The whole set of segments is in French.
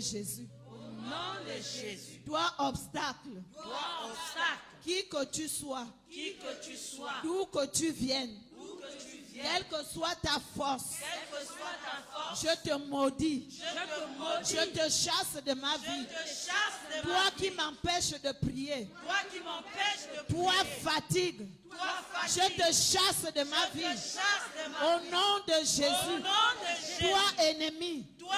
Jésus. Au nom de Jésus. Toi, obstacle. Toi, obstacle. Qui que tu sois. Qui que tu sois. D'où que tu viennes. Où que tu viennes. Quelle que soit ta force. Quelle que soit ta force. Je te maudis. Je te maudis. Je te chasse de ma vie. Je te chasse de Toi ma qui vie. m'empêches de prier. Toi qui m'empêches de Toi prier. fatigue. Toi Je fatigue. te chasse de ma Je te vie. chasse de ma Au vie. nom de Au Jésus. nom de Jésus. Toi ennemi. Toi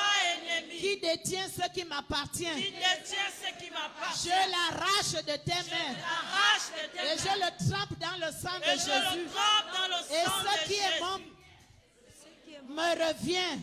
ennemi. Qui détient ce qui m'appartient. Qui détient ce qui m'appartient. Je l'arrache de tes mains. Arrache de tes Et je mains. le trempe dans le sang de Et je le Jésus. trempe dans le Et sang ce de qui est Jésus. mon me revient.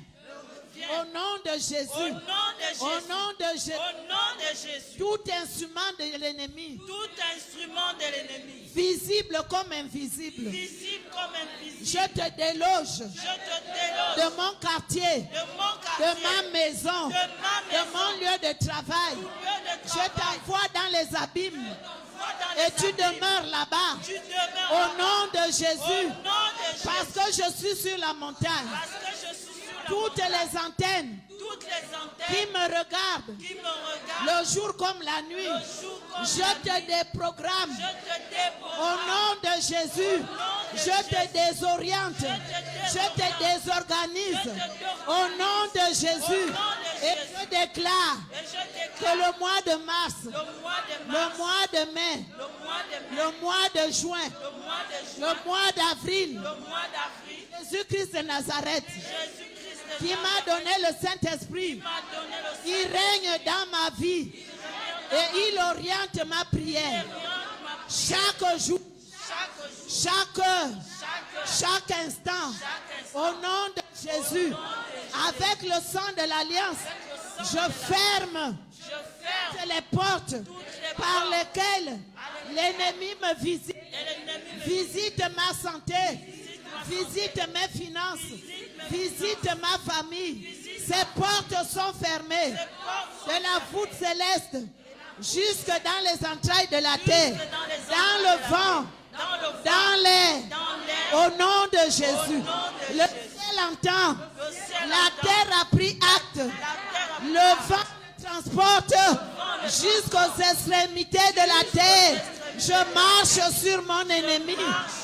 Au nom de Jésus. Au nom de Jésus. Au nom de Jésus. Au nom de Jésus. Tout instrument de l'ennemi. Tout instrument de l'ennemi. Visible comme invisible. Visible comme invisible. Je te déloge Je te déloge. de mon quartier. De mon De quartier. ma maison. De ma De maison. mon lieu de travail. Lieu de Je travail. t'envoie dans les abîmes. Vois dans Et les tu abîmes. demeures là-bas. Tu demeures Au là-bas. nom de Au Jésus. nom de Jésus. Parce que je suis sur la montagne. Parce que je suis sur la Toutes montagne. les antennes Toutes les qui antennes me regardent. qui me regardent. Le jour comme la nuit. Le jour comme Je la te déprogramme. Je te déprogramme. Au nom de Jésus. Je te désoriente. Je te désorganise. Au nom de Jésus. Et je déclare Et je déclare que le mois de mars, le mois de le mars, mois de mai, le mois de mai, le mois de juin, le mois de juin, le mois d'avril, le mois d'avril, Jésus-Christ de Nazareth, Jésus-Christ de qui m'a donné le Saint-Esprit, m'a donné le il règne dans ma vie et il oriente ma prière chaque jour, chaque heure, chaque instant, au nom de Jésus. Avec le sang de l'Alliance, je ferme toutes les portes par lesquelles l'ennemi me visite. Visite ma santé, visite mes finances, visite ma famille. Ces portes sont fermées de la voûte céleste jusque dans les entrailles de la terre, dans le vent, dans l'air, au nom de Jésus. Le ciel entend, la terre a pris acte, le vent transporte jusqu'aux extrémités de la terre. Je marche sur mon ennemi,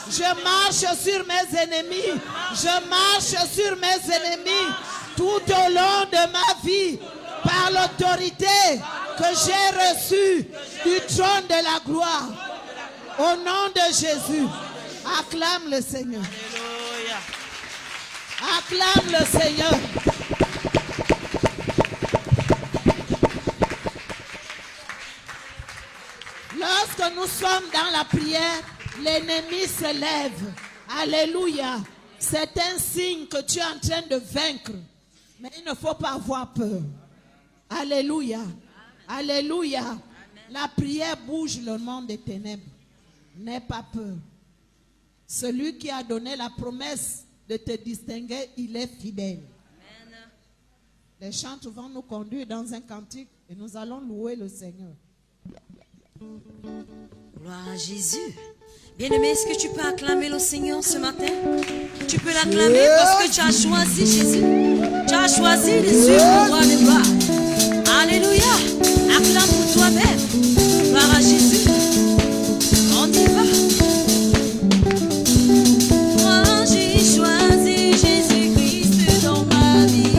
je marche sur mes ennemis, je marche sur mes ennemis tout au long de ma vie par l'autorité que j'ai reçue du trône de la gloire. Au nom de Jésus, acclame le Seigneur. Alléluia. Acclame le Seigneur. Lorsque nous sommes dans la prière, l'ennemi se lève. Alléluia. C'est un signe que tu es en train de vaincre. Mais il ne faut pas avoir peur. Alléluia. Alléluia. La prière bouge le monde des ténèbres. N'aie pas peur. Celui qui a donné la promesse de te distinguer, il est fidèle. Amen. Les chants vont nous conduire dans un cantique et nous allons louer le Seigneur. Gloire à Jésus. Bien-aimé, est-ce que tu peux acclamer le Seigneur ce matin? Tu peux l'acclamer parce que tu as choisi Jésus. Tu as choisi de suivre le roi de gloire. Alléluia. Acclame pour toi-même. Gloire à Jésus. On y va. Moi, j'ai choisi Jésus-Christ dans ma vie.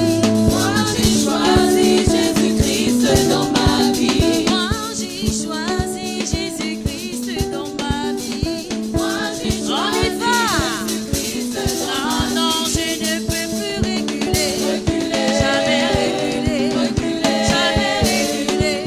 Moi, j'ai choisi Jésus-Christ dans ma vie. Moi, j'ai choisi Jésus-Christ dans ma vie. Moi, j'ai choisi Jésus-Christ dans ma vie. Non, je ne peux plus reculer. Jamais reculer. Jamais reculer.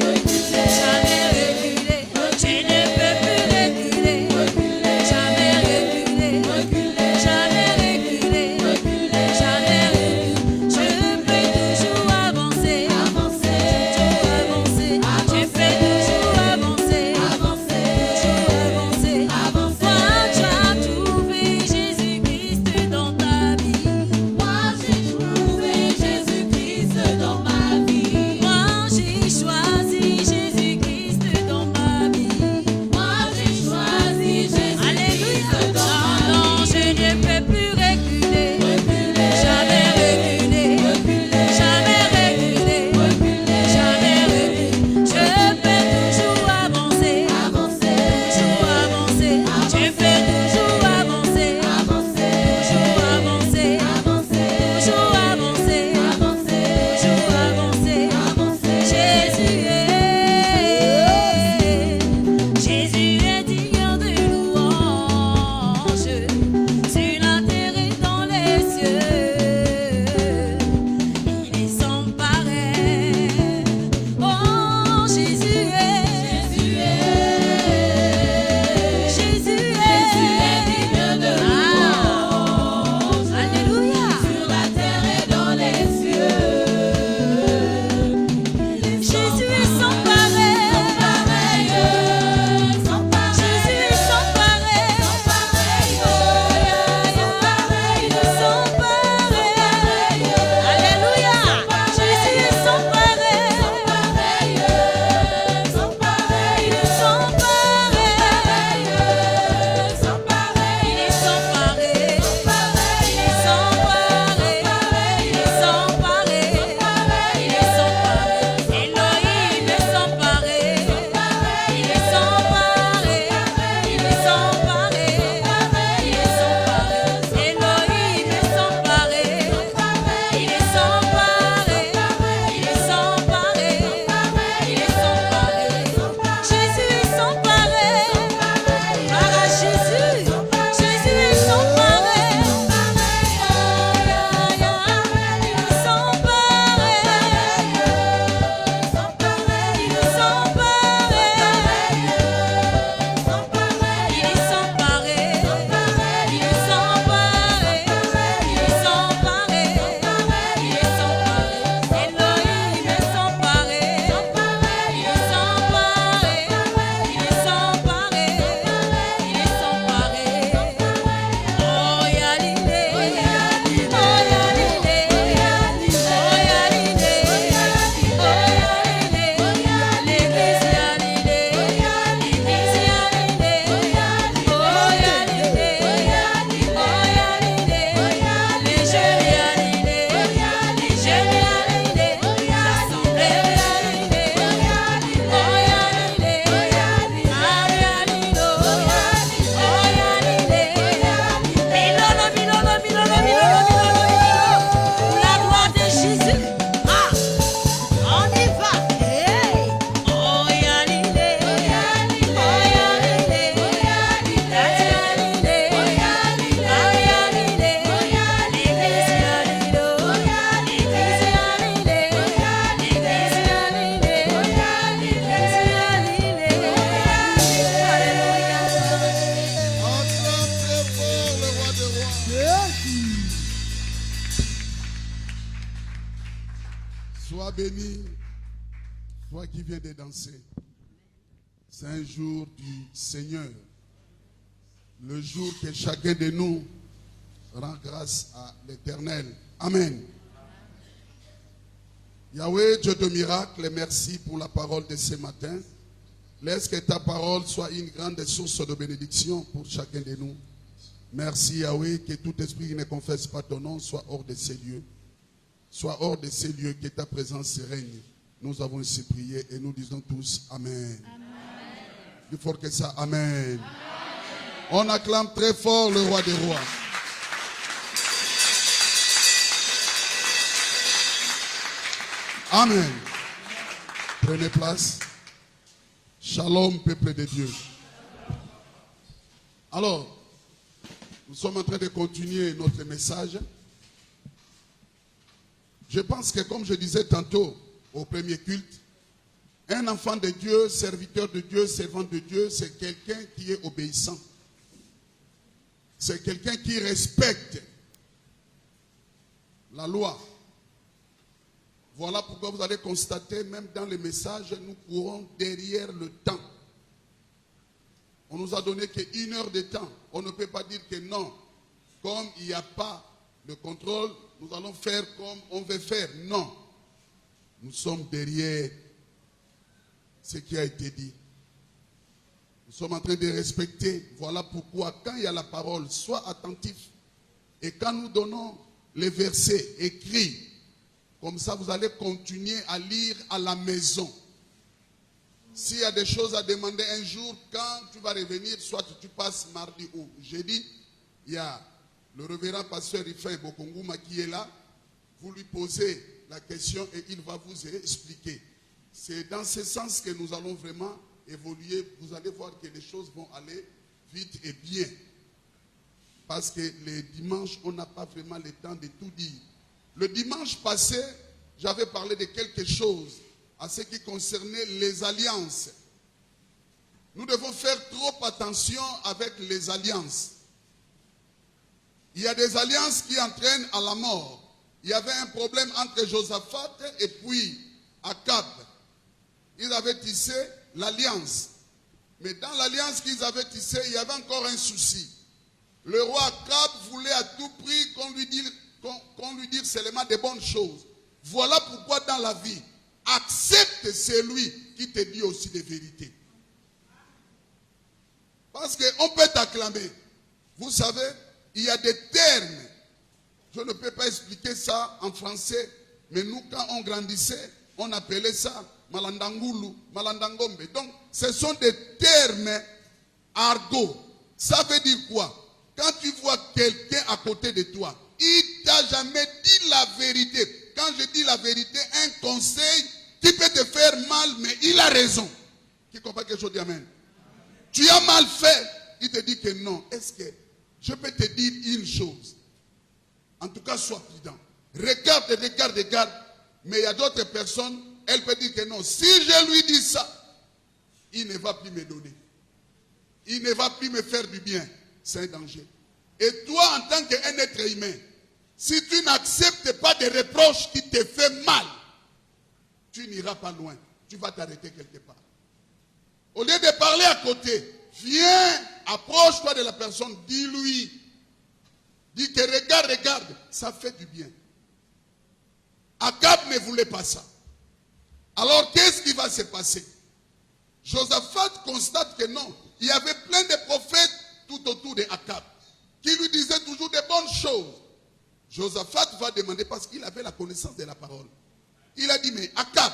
qui vient de danser. C'est un jour du Seigneur. Le jour que chacun de nous rend grâce à l'Éternel. Amen. Yahweh, Dieu de miracle, merci pour la parole de ce matin. Laisse que ta parole soit une grande source de bénédiction pour chacun de nous. Merci Yahweh, que tout esprit qui ne confesse pas ton nom soit hors de ces lieux. Soit hors de ces lieux, que ta présence règne. Nous avons ainsi prié et nous disons tous Amen. Amen. Plus fort que ça, Amen. Amen. On acclame très fort le roi des rois. Amen. Prenez place. Shalom, peuple de Dieu. Alors, nous sommes en train de continuer notre message. Je pense que, comme je disais tantôt au premier culte, un enfant de Dieu, serviteur de Dieu, servant de Dieu, c'est quelqu'un qui est obéissant. C'est quelqu'un qui respecte la loi. Voilà pourquoi vous allez constater, même dans les messages, nous courons derrière le temps. On nous a donné qu'une heure de temps. On ne peut pas dire que non. Comme il n'y a pas de contrôle, nous allons faire comme on veut faire. Non. Nous sommes derrière ce qui a été dit. Nous sommes en train de respecter. Voilà pourquoi quand il y a la parole, sois attentif. Et quand nous donnons les versets écrits, comme ça vous allez continuer à lire à la maison. S'il y a des choses à demander un jour, quand tu vas revenir, soit tu passes mardi ou jeudi, il y a le révérend pasteur Ifei Bokongouma qui est là. Vous lui posez la question et il va vous expliquer. C'est dans ce sens que nous allons vraiment évoluer. Vous allez voir que les choses vont aller vite et bien. Parce que les dimanches, on n'a pas vraiment le temps de tout dire. Le dimanche passé, j'avais parlé de quelque chose à ce qui concernait les alliances. Nous devons faire trop attention avec les alliances. Il y a des alliances qui entraînent à la mort. Il y avait un problème entre Josaphat et puis Akab. Ils avaient tissé l'alliance. Mais dans l'alliance qu'ils avaient tissée, il y avait encore un souci. Le roi Akab voulait à tout prix qu'on lui dise seulement des bonnes choses. Voilà pourquoi dans la vie, accepte celui qui te dit aussi des vérités. Parce qu'on peut t'acclamer. Vous savez, il y a des termes. Je ne peux pas expliquer ça en français. Mais nous, quand on grandissait, on appelait ça Malandangulu, Malandangombe. Donc, ce sont des termes argot. Ça veut dire quoi? Quand tu vois quelqu'un à côté de toi, il t'a jamais dit la vérité. Quand je dis la vérité, un conseil qui peut te faire mal, mais il a raison. Qui comprend quelque chose? Dit amen. Tu as mal fait. Il te dit que non. Est-ce que je peux te dire une chose? En tout cas, sois prudent. Regarde, regarde, regarde. Mais il y a d'autres personnes, elles peuvent dire que non. Si je lui dis ça, il ne va plus me donner. Il ne va plus me faire du bien. C'est un danger. Et toi, en tant qu'un être humain, si tu n'acceptes pas des reproches qui te font mal, tu n'iras pas loin. Tu vas t'arrêter quelque part. Au lieu de parler à côté, viens, approche-toi de la personne, dis-lui. Dis que regarde, regarde, ça fait du bien. Akab ne voulait pas ça. Alors qu'est-ce qui va se passer? Josaphat constate que non, il y avait plein de prophètes tout autour de Akab qui lui disaient toujours des bonnes choses. Josaphat va demander parce qu'il avait la connaissance de la parole. Il a dit, mais Akab,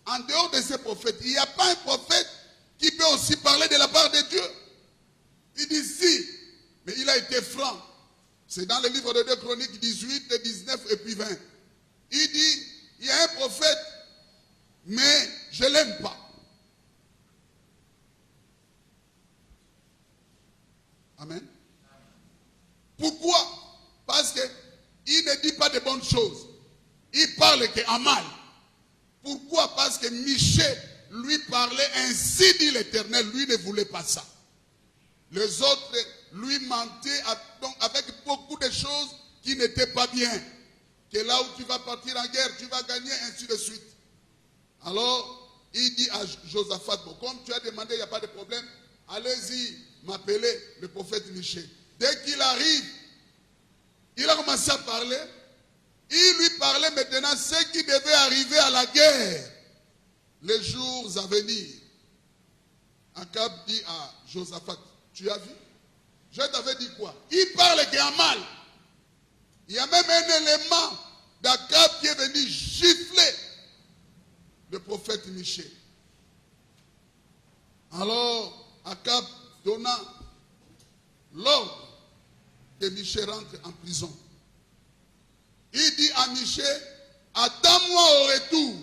en dehors de ces prophètes, il n'y a pas un prophète qui peut aussi parler de la part de Dieu. Il dit si, mais il a été franc. C'est dans le livre de 2 Chroniques 18, 19 et puis 20. Il dit, il y a un prophète, mais je ne l'aime pas. Amen. Pourquoi? Parce qu'il ne dit pas de bonnes choses. Il parle qu'en mal. Pourquoi? Parce que Michée lui parlait ainsi dit l'Éternel. Lui ne voulait pas ça. Les autres lui mentaient avec beaucoup de choses qui n'étaient pas bien. Que là où tu vas partir en guerre, tu vas gagner, ainsi de suite. Alors, il dit à Josaphat, bon, comme tu as demandé, il n'y a pas de problème, allez-y, m'appeler le prophète Michée. Dès qu'il arrive, il a commencé à parler. Il lui parlait maintenant ce qui devait arriver à la guerre, les jours à venir. Akab dit à Josaphat, tu as vu? Je t'avais dit quoi? Il parle qu'il y a mal. Il y a même un élément d'Akab qui est venu gifler le prophète Michée. Alors, Akab donna l'ordre que Michée rentre en prison. Il dit à Michée, attends-moi au retour,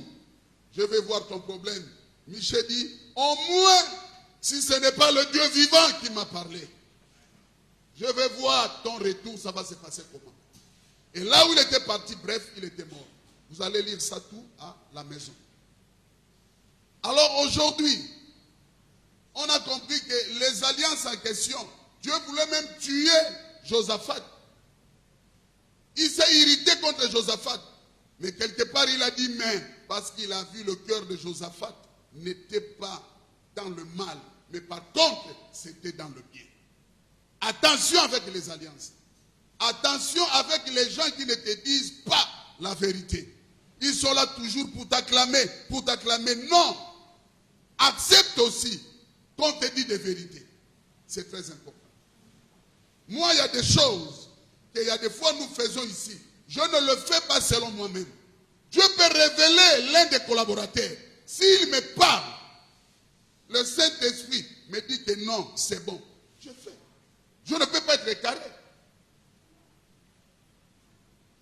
je vais voir ton problème. Michée dit, au moins, si ce n'est pas le Dieu vivant qui m'a parlé, je vais voir ton retour, ça va se passer comment. Et là où il était parti, bref, il était mort. Vous allez lire ça tout à la maison. Alors aujourd'hui, on a compris que les alliances en question, Dieu voulait même tuer Josaphat. Il s'est irrité contre Josaphat. Mais quelque part, il a dit mais, parce qu'il a vu le cœur de Josaphat n'était pas dans le mal, mais par contre, c'était dans le bien. Attention avec les alliances. Attention avec les gens qui ne te disent pas la vérité. Ils sont là toujours pour t'acclamer, Non. Accepte aussi qu'on te dit des vérités. C'est très important. Moi, il y a des choses qu'il y a des fois nous faisons ici. Je ne le fais pas selon moi-même. Dieu peut révéler l'un des collaborateurs. S'il me parle, le Saint-Esprit me dit que non, c'est bon. Je fais. Je ne peux pas être carré.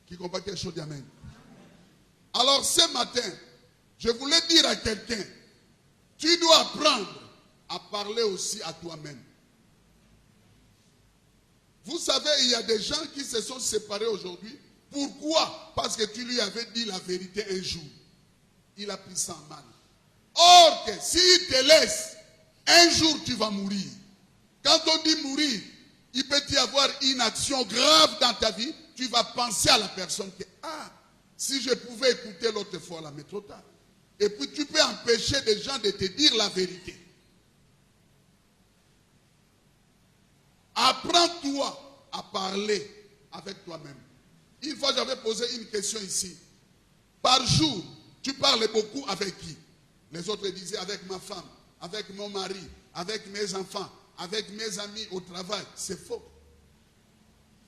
Qui comprend quelque chose d'Amen. Alors ce matin, je voulais dire à quelqu'un, tu dois apprendre à parler aussi à toi-même. Vous savez, il y a des gens qui se sont séparés aujourd'hui. Pourquoi? Parce que tu lui avais dit la vérité un jour. Il a pris ça en mal. Or que s'il te laisse, un jour tu vas mourir. Quand on dit mourir, il peut y avoir une action grave dans ta vie. Tu vas penser à la personne que, si je pouvais écouter l'autre fois là, mais trop tard. Et puis tu peux empêcher des gens de te dire la vérité. Apprends-toi à parler avec toi-même. Une fois, j'avais posé une question ici. Par jour, tu parles beaucoup avec qui? Les autres disaient avec ma femme, avec mon mari, avec mes enfants, avec mes amis au travail. C'est faux.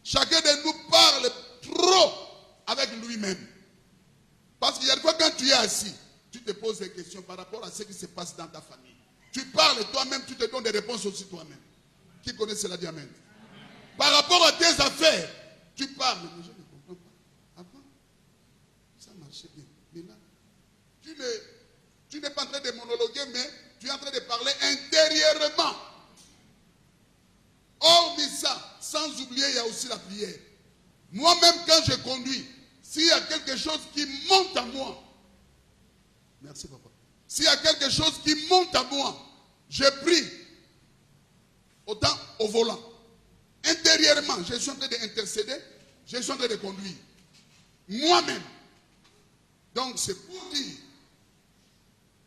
Chacun de nous parle trop avec lui-même. Parce qu'il y a des fois, quand tu es assis, tu te poses des questions par rapport à ce qui se passe dans ta famille. Tu parles toi-même, tu te donnes des réponses aussi toi-même. Qui connaît cela, dit Amen. Par rapport à tes affaires, tu parles. Mais je ne comprends pas. Avant, ça marchait bien. Mais là, tu n'es pas en train de monologuer, mais tu es en train de parler intérieurement. Hormis ça, sans oublier, il y a aussi la prière. Moi-même, quand je conduis, s'il y a quelque chose qui monte à moi, merci papa. S'il y a quelque chose qui monte à moi, je prie. Autant au volant. Intérieurement, je suis en train d'intercéder, je suis en train de conduire. Moi-même. Donc c'est pour dire,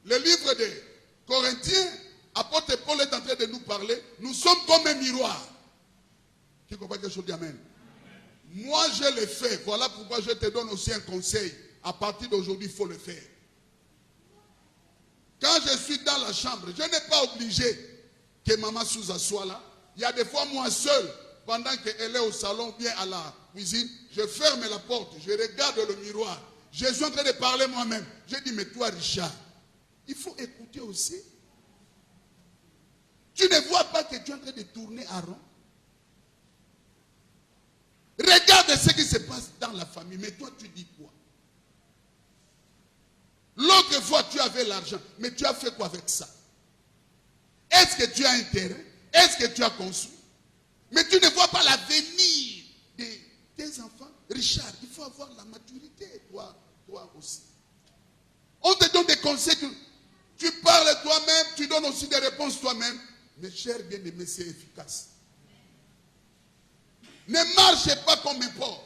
le livre des Corinthiens, apôtre Paul est en train de nous parler, nous sommes comme un miroir. Qui comprend quelque chose d'Amen? Moi je le fais, voilà pourquoi je te donne aussi un conseil. À partir d'aujourd'hui, il faut le faire. Quand je suis dans la chambre, je n'ai pas obligé que maman Souza soit là. Il y a des fois, moi seul, pendant qu'elle est au salon, bien à la cuisine, je ferme la porte, je regarde le miroir. Je suis en train de parler moi-même. Je dis, mais toi, Richard, il faut écouter aussi. Tu ne vois pas que tu es en train de tourner à rond? Regarde ce qui se passe dans la famille, mais toi, tu dis quoi? L'autre fois, tu avais l'argent, mais tu as fait quoi avec ça? Est-ce que tu as un terrain? Est-ce que tu as construit? Mais tu ne vois pas l'avenir de tes enfants. Richard, il faut avoir la maturité, toi aussi. On te donne des conseils, tu parles toi-même, tu donnes aussi des réponses toi-même. Mais cher bien-aimé, c'est efficace. Ne marchez pas comme un porc.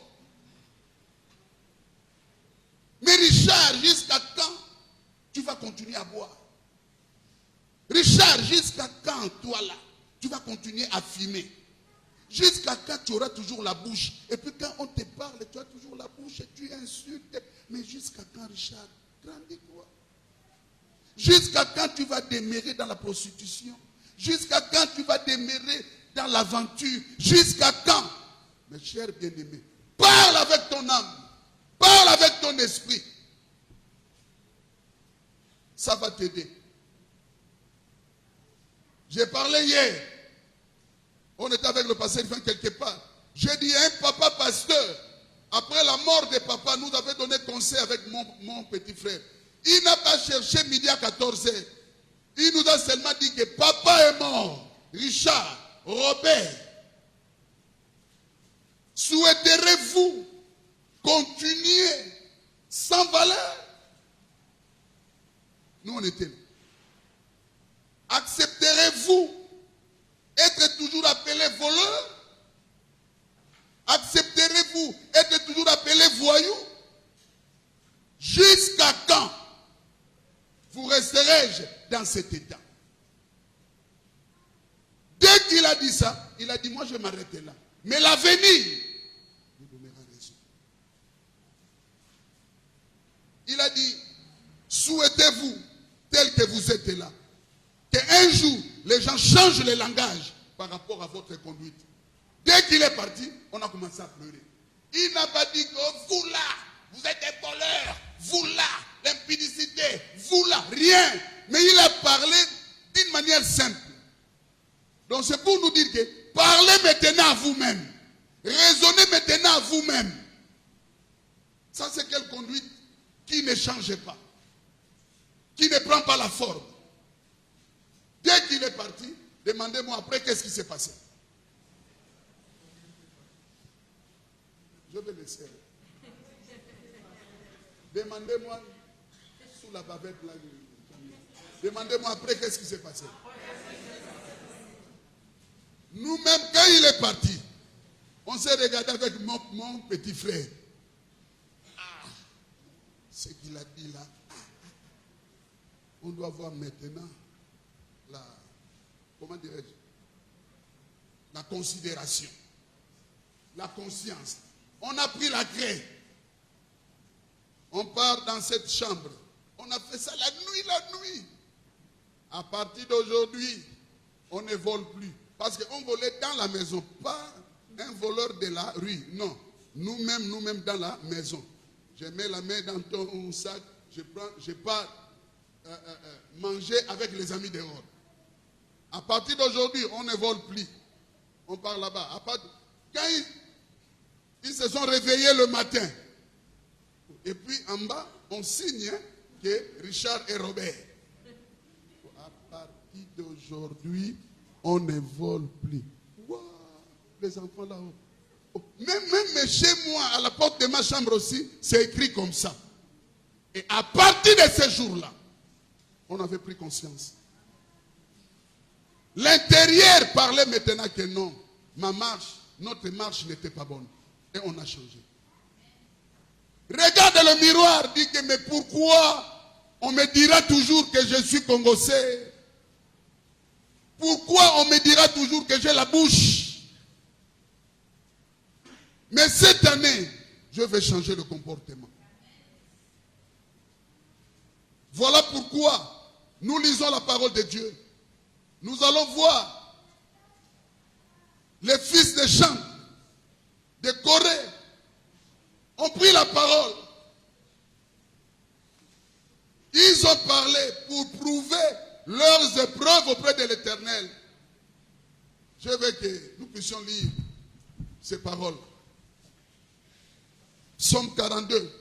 Mais Richard, jusqu'à quand tu vas continuer à boire? Richard, jusqu'à quand, toi là, tu vas continuer à fumer? Jusqu'à quand tu auras toujours la bouche? Et puis quand on te parle, tu as toujours la bouche et tu insultes. Mais jusqu'à quand, Richard? Grandis-toi. Jusqu'à quand tu vas demeurer dans la prostitution? Jusqu'à quand tu vas demeurer dans l'aventure? Jusqu'à quand? Mes chers bien-aimés, parle avec ton âme. Parle avec ton esprit. Ça va t'aider. J'ai parlé hier. On était avec le pasteur Fin quelque part. J'ai dit un papa pasteur, après la mort de papa, nous avait donné conseil avec mon petit frère. Il n'a pas cherché midi à 14h. Il nous a seulement dit que papa est mort. Richard, Robert, souhaiterez-vous continuer sans valeur? Nous, on était là. Accepterez-vous être toujours appelé voleur? Accepterez-vous être toujours appelé voyou? Jusqu'à quand vous resterez-je dans cet état? Dès qu'il a dit ça, il a dit, moi je vais m'arrêter là. Mais l'avenir nous donnera raison. Il a dit, souhaitez-vous, tel que vous êtes là, qu'un jour, les gens changent le langage par rapport à votre conduite. Dès qu'il est parti, on a commencé à pleurer. Il n'a pas dit que vous là, vous êtes des voleurs, vous là, l'impudicité, vous là, rien. Mais il a parlé d'une manière simple. Donc c'est pour nous dire que parlez maintenant à vous-même. Raisonnez maintenant à vous-même. Ça c'est quelle conduite qui ne change pas, qui ne prend pas la forme. Dès qu'il est parti, demandez-moi après qu'est-ce qui s'est passé. Je vais laisser. Demandez-moi sous la bavette là. Demandez-moi après qu'est-ce qui s'est passé. Nous-mêmes, quand il est parti, on s'est regardé avec mon petit frère. Ah, ce qu'il a dit là, on doit voir maintenant comment dirais-je, la considération, la conscience. On a pris la craie. On part dans cette chambre. On a fait ça la nuit. À partir d'aujourd'hui, on ne vole plus. Parce qu'on volait dans la maison, pas un voleur de la rue. Non, nous-mêmes dans la maison. Je mets la main dans ton sac, je pars manger avec les amis dehors. À partir d'aujourd'hui, on ne vole plus. On part là-bas. Quand ils se sont réveillés le matin, et puis en bas, on signe que Richard et Robert. À partir d'aujourd'hui, on ne vole plus. Wow, les enfants là-haut. Même chez moi, à la porte de ma chambre aussi, c'est écrit comme ça. Et à partir de ce jour-là, on avait pris conscience. L'intérieur parlait maintenant que non, notre marche n'était pas bonne. Et on a changé. Regarde le miroir, dis que mais pourquoi on me dira toujours que je suis congolais? Pourquoi on me dira toujours que j'ai la bouche? Mais cette année, je vais changer le comportement. Voilà pourquoi nous lisons la parole de Dieu. Nous allons voir les fils de Cham, de Corée, ont pris la parole. Ils ont parlé pour prouver leurs épreuves auprès de l'Éternel. Je veux que nous puissions lire ces paroles. Psaume 42.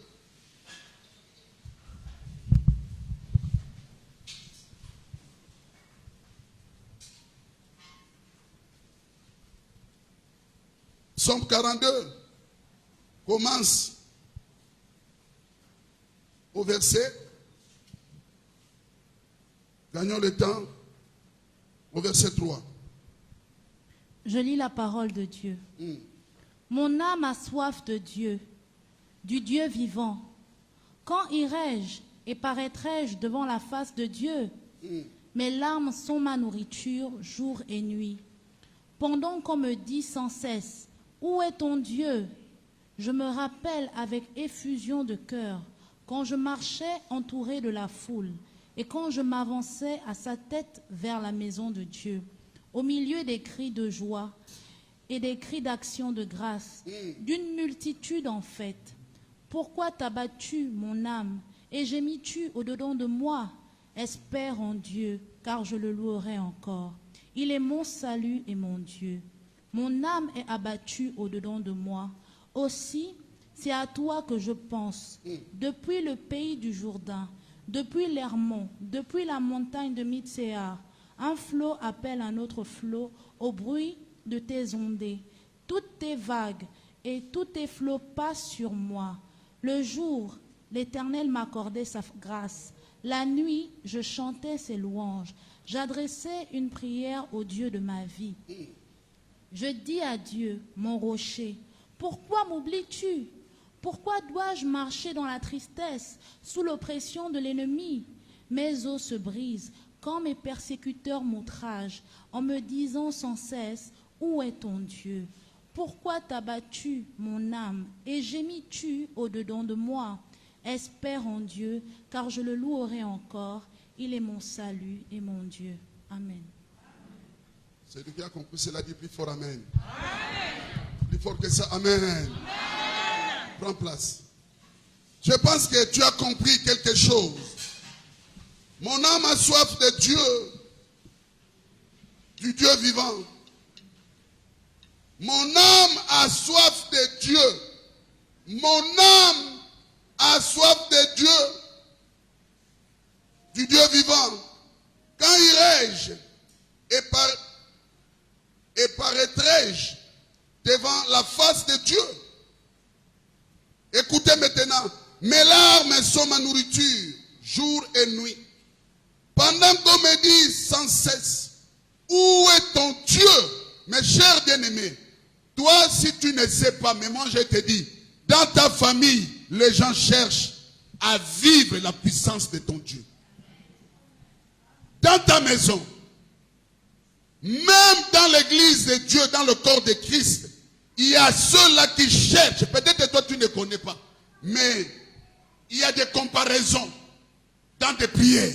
Psaume 42 commence au verset, gagnons le temps, au verset 3. Je lis la parole de Dieu. Mon âme a soif de Dieu, du Dieu vivant. Quand irai-je et paraîtrai-je devant la face de Dieu? Mes larmes sont ma nourriture jour et nuit. Pendant qu'on me dit sans cesse, où est ton Dieu? Je me rappelle avec effusion de cœur quand je marchais entouré de la foule et quand je m'avançais à sa tête vers la maison de Dieu, au milieu des cris de joie et des cris d'action de grâce, d'une multitude en fait. Pourquoi t'as battu mon âme et gémis-tu au-dedans de moi? Espère en Dieu, car je le louerai encore. Il est mon salut et mon Dieu. Mon âme est abattue au-dedans de moi. Aussi, c'est à toi que je pense. Depuis le pays du Jourdain, depuis l'Hermon, depuis la montagne de Mitséar, un flot appelle un autre flot au bruit de tes ondées. Toutes tes vagues et tous tes flots passent sur moi. Le jour, l'Éternel m'accordait sa grâce. La nuit, je chantais ses louanges. J'adressais une prière au Dieu de ma vie. Je dis à Dieu, mon rocher, pourquoi m'oublies-tu? Pourquoi dois-je marcher dans la tristesse, sous l'oppression de l'ennemi? Mes os se brisent quand mes persécuteurs m'outragent, en me disant sans cesse, où est ton Dieu? Pourquoi t'as battu mon âme et gémis-tu au-dedans de moi? Espère en Dieu, car je le louerai encore. Il est mon salut et mon Dieu. Amen. Celui qui a compris cela dit plus fort Amen. Plus fort que ça, Amen. Prends place. Je pense que tu as compris quelque chose. Mon âme a soif de Dieu, du Dieu vivant. Mon âme a soif de Dieu. Mon âme a soif de Dieu, du Dieu vivant. Quand irai-je et paraîtrai-je devant la face de Dieu? Écoutez maintenant, mes larmes sont ma nourriture, jour et nuit. Pendant qu'on me dit sans cesse, où est ton Dieu? Mes chers bien-aimés, toi si tu ne sais pas, mais moi je te dis, dans ta famille, les gens cherchent à vivre la puissance de ton Dieu. Dans ta maison, même dans l'église de Dieu, dans le corps de Christ, il y a ceux-là qui cherchent. Peut-être que toi tu ne connais pas, mais il y a des comparaisons dans tes prières.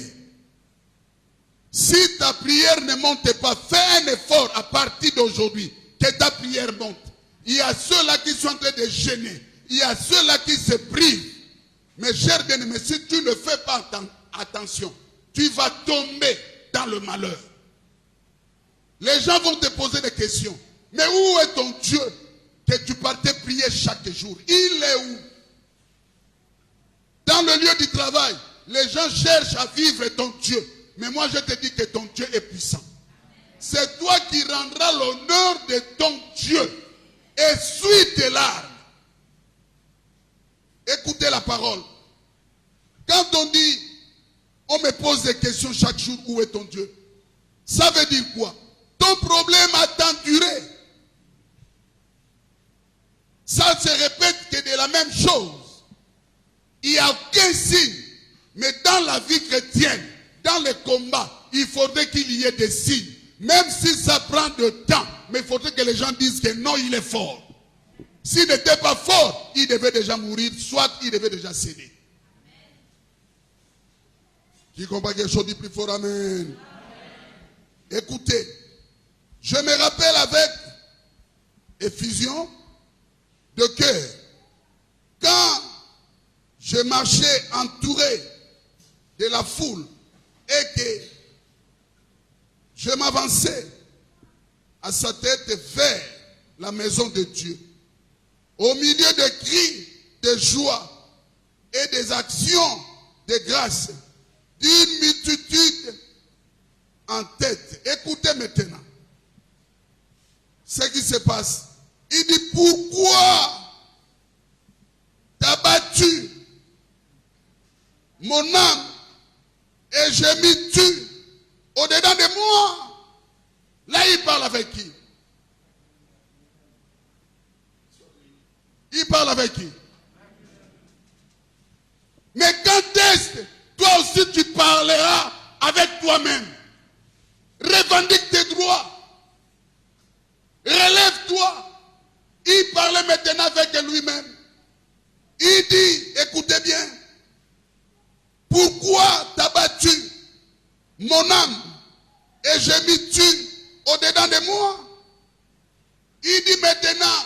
Si ta prière ne monte pas, fais un effort à partir d'aujourd'hui, que ta prière monte. Il y a ceux-là qui sont en train de gêner. Il y a ceux-là qui se privent. Mes chers bien-aimés, si tu ne fais pas attention, tu vas tomber dans le malheur. Les gens vont te poser des questions. Mais où est ton Dieu que tu partais prier chaque jour? Il est où? Dans le lieu du travail, les gens cherchent à vivre ton Dieu. Mais moi je te dis que ton Dieu est puissant. C'est toi qui rendras l'honneur de ton Dieu. Essuie tes larmes. Écoutez la parole. Quand on dit, on me pose des questions chaque jour, où est ton Dieu? Ça veut dire quoi? Ton problème a tant duré. Ça se répète que de la même chose. Il n'y a aucun signe. Mais dans la vie chrétienne, dans le combat, il faudrait qu'il y ait des signes. Même si ça prend du temps, mais il faudrait que les gens disent que non, il est fort. S'il n'était pas fort, il devait déjà mourir, soit il devait déjà céder. Qui comprend quelque chose dit plus fort, Amen. Écoutez, je me rappelle avec effusion de cœur, quand je marchais entouré de la foule et que je m'avançais à sa tête vers la maison de Dieu, au milieu des cris de joie et des actions de grâce d'une multitude en tête. Écoutez maintenant ce qui se passe. Il dit, pourquoi t'as battu mon âme et j'ai mis tu au-dedans de moi? Là, il parle avec qui? Il parle avec qui? Mais quand est-ce que toi aussi tu parleras avec toi-même? Revendique tes droits. Relève-toi. Il parlait maintenant avec lui-même. Il dit, écoutez bien, pourquoi t'as battu mon âme et je m'y tue au-dedans de moi? Il dit maintenant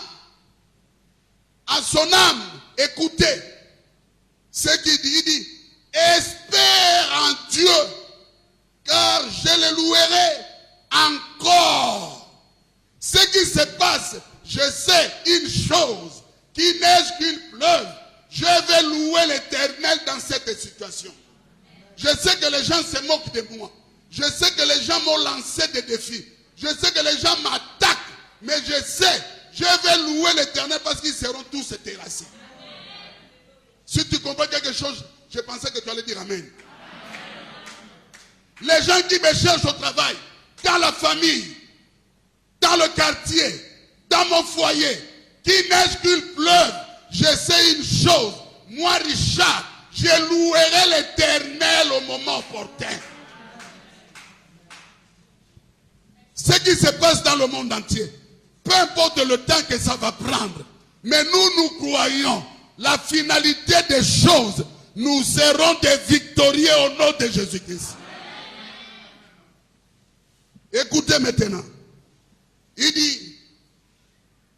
à son âme, écoutez ce qu'il dit. Il dit, espère en Dieu, car je le louerai encore. Ce qui se passe, je sais une chose, qu'il neige, qu'il pleuve, je vais louer l'Éternel dans cette situation. Je sais que les gens se moquent de moi. Je sais que les gens m'ont lancé des défis. Je sais que les gens m'attaquent. Mais je sais, je vais louer l'Éternel parce qu'ils seront tous terrassés. Si tu comprends quelque chose, je pensais que tu allais dire Amen. Les gens qui me cherchent au travail, dans la famille, dans le quartier, dans mon foyer, qu'il neige, qu'il pleuve, je sais une chose. Moi, Richard, je louerai l'Éternel au moment opportun. Ce qui se passe dans le monde entier, peu importe le temps que ça va prendre, mais nous croyons la finalité des choses, nous serons des victorieux au nom de Jésus-Christ. Écoutez maintenant. Il dit,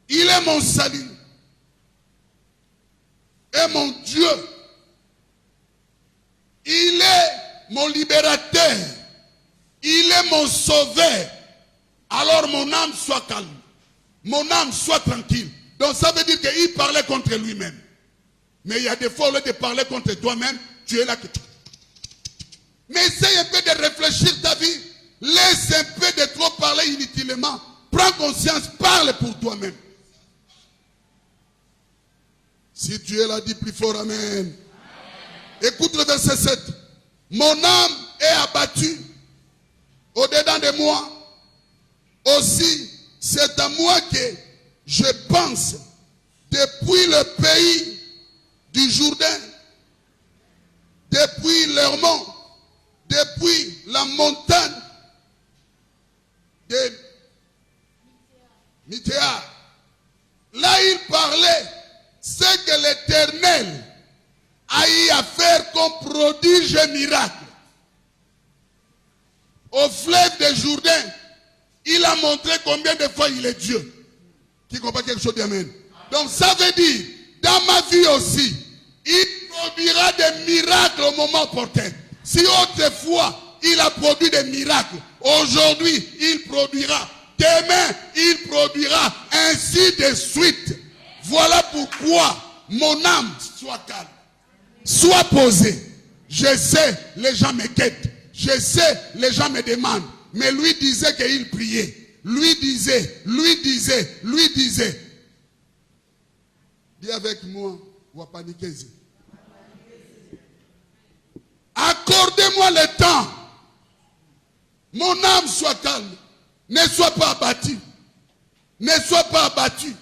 il est mon salut et mon Dieu. Il est mon libérateur. Il est mon sauveur. Alors mon âme soit calme. Mon âme soit tranquille. Donc ça veut dire qu'il parlait contre lui-même. Mais il y a des fois, au lieu de parler contre toi-même, tu es là que... Mais essaye un peu de réfléchir ta vie. Laisse un peu de trop parler inutilement. Prends conscience, parle pour toi-même. Si tu es là, dis plus fort Amen. Écoute le verset 7. Mon âme est abattue au-dedans de moi. Aussi, c'est à moi que je pense depuis le pays du Jourdain, depuis l'Hermon, depuis la montagne de Mithéa. Là, il parlait ce que l'Éternel a eu à faire comme prodige et miracle. Au fleuve de Jourdain, il a montré combien de fois il est Dieu. Qui comprend quelque chose d'Amen? Donc ça veut dire, dans ma vie aussi, il produira des miracles au moment opportun. Si autrefois, il a produit des miracles, aujourd'hui, il produira. Demain, il produira, ainsi de suite. Voilà pourquoi mon âme soit calme, soit posée. Je sais, les gens me quittent. Je sais, les gens me demandent. Mais lui disait qu'il priait. Lui disait. Dis avec moi, Wapanikézi. Accordez-moi le temps. Mon âme soit calme. Ne sois pas abattu. Ne sois pas abattu.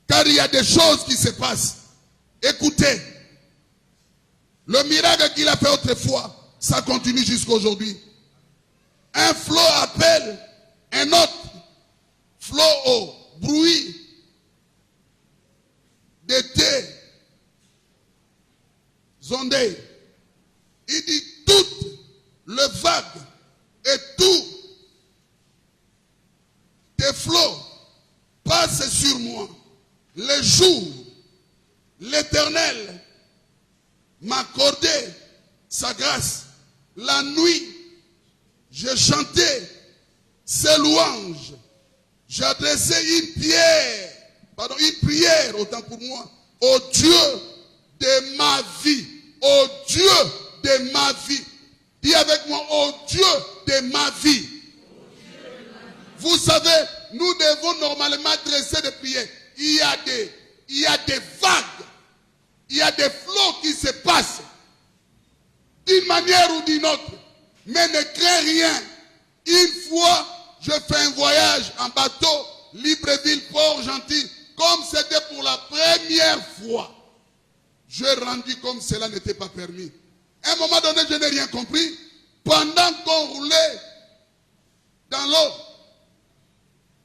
Car il y a des choses qui se passent. Écoutez. Le miracle qu'il a fait autrefois, ça continue jusqu'à aujourd'hui. Un flot appelle un autre flot au bruit d'été zondé. Il dit toute le vague et tout tes flots passent sur moi. Le jour, l'Éternel m'a accordé sa grâce. La nuit, j'ai chanté ses louanges. J'ai adressé une prière, autant pour moi, au Dieu de ma vie. Au Dieu de ma vie. Dis avec moi, au Dieu de ma vie. Vous savez, nous devons normalement adresser des prières. Il y a des vagues. Il y a des flots qui se passent. D'une manière ou d'une autre. Mais ne crains rien. Une fois, je fais un voyage en bateau, Libreville, Port-Gentil, comme c'était pour la première fois. J'ai rendu comme cela n'était pas permis. À un moment donné, je n'ai rien compris. Pendant qu'on roulait dans l'eau.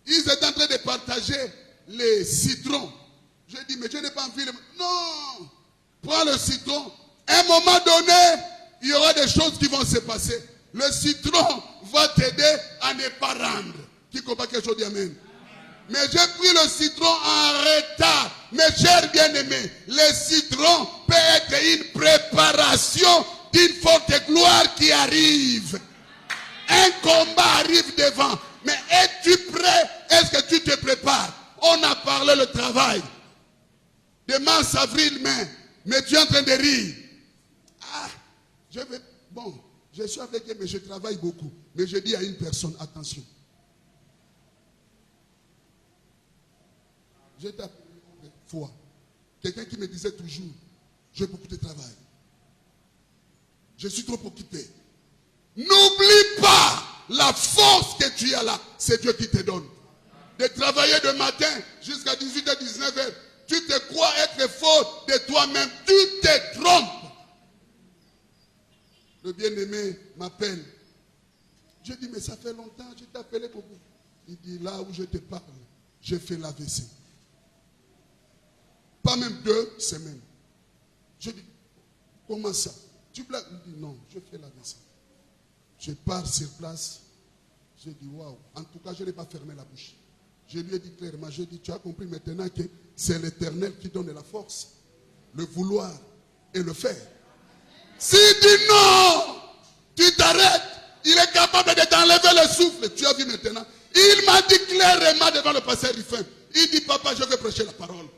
Ils étaient en train de partager les citrons. J'ai dit, mais je n'ai pas envie de... Non, prends le citron. À un moment donné, il y aura des choses qui vont se passer. Le citron va t'aider à ne pas rendre. Qui comprend quelque chose, dit amen. Mais j'ai pris le citron en retard. Mes chers bien-aimés, le citron peut être une préparation d'une forte gloire qui arrive. Un combat arrive devant. Mais es-tu prêt? Est-ce que tu te prépares? On a parlé le travail. De mars, avril, mai. Mais tu es en train de rire. Ah, je suis avec eux, mais je travaille beaucoup. Mais je dis à une personne, attention. J'ai appelé une fois. Quelqu'un qui me disait toujours, j'ai beaucoup de travail. Je suis trop occupé. N'oublie pas la force que tu as là. C'est Dieu qui te donne. De travailler de matin jusqu'à 18h, 19h. Tu te crois être fort de toi-même. Tu te trompes. Le bien-aimé m'appelle. Je dis, mais ça fait longtemps, je t'ai appelé beaucoup. Il dit, là où je te parle, j'ai fait l'AVC. Pas même 2 semaines. Je dis, comment ça? Tu blagues? Il dit, non, je fais l'AVC. Je pars sur place. Je dis, waouh. En tout cas, je n'ai pas fermé la bouche. Je lui ai dit clairement, je dis, tu as compris maintenant que c'est l'Éternel qui donne la force, le vouloir et le faire. S'il dit non, tu t'arrêtes. Il est capable de t'enlever le souffle. Tu as vu maintenant. Il m'a dit clairement devant le pasteur Rifin. Il dit, papa, je vais prêcher la parole.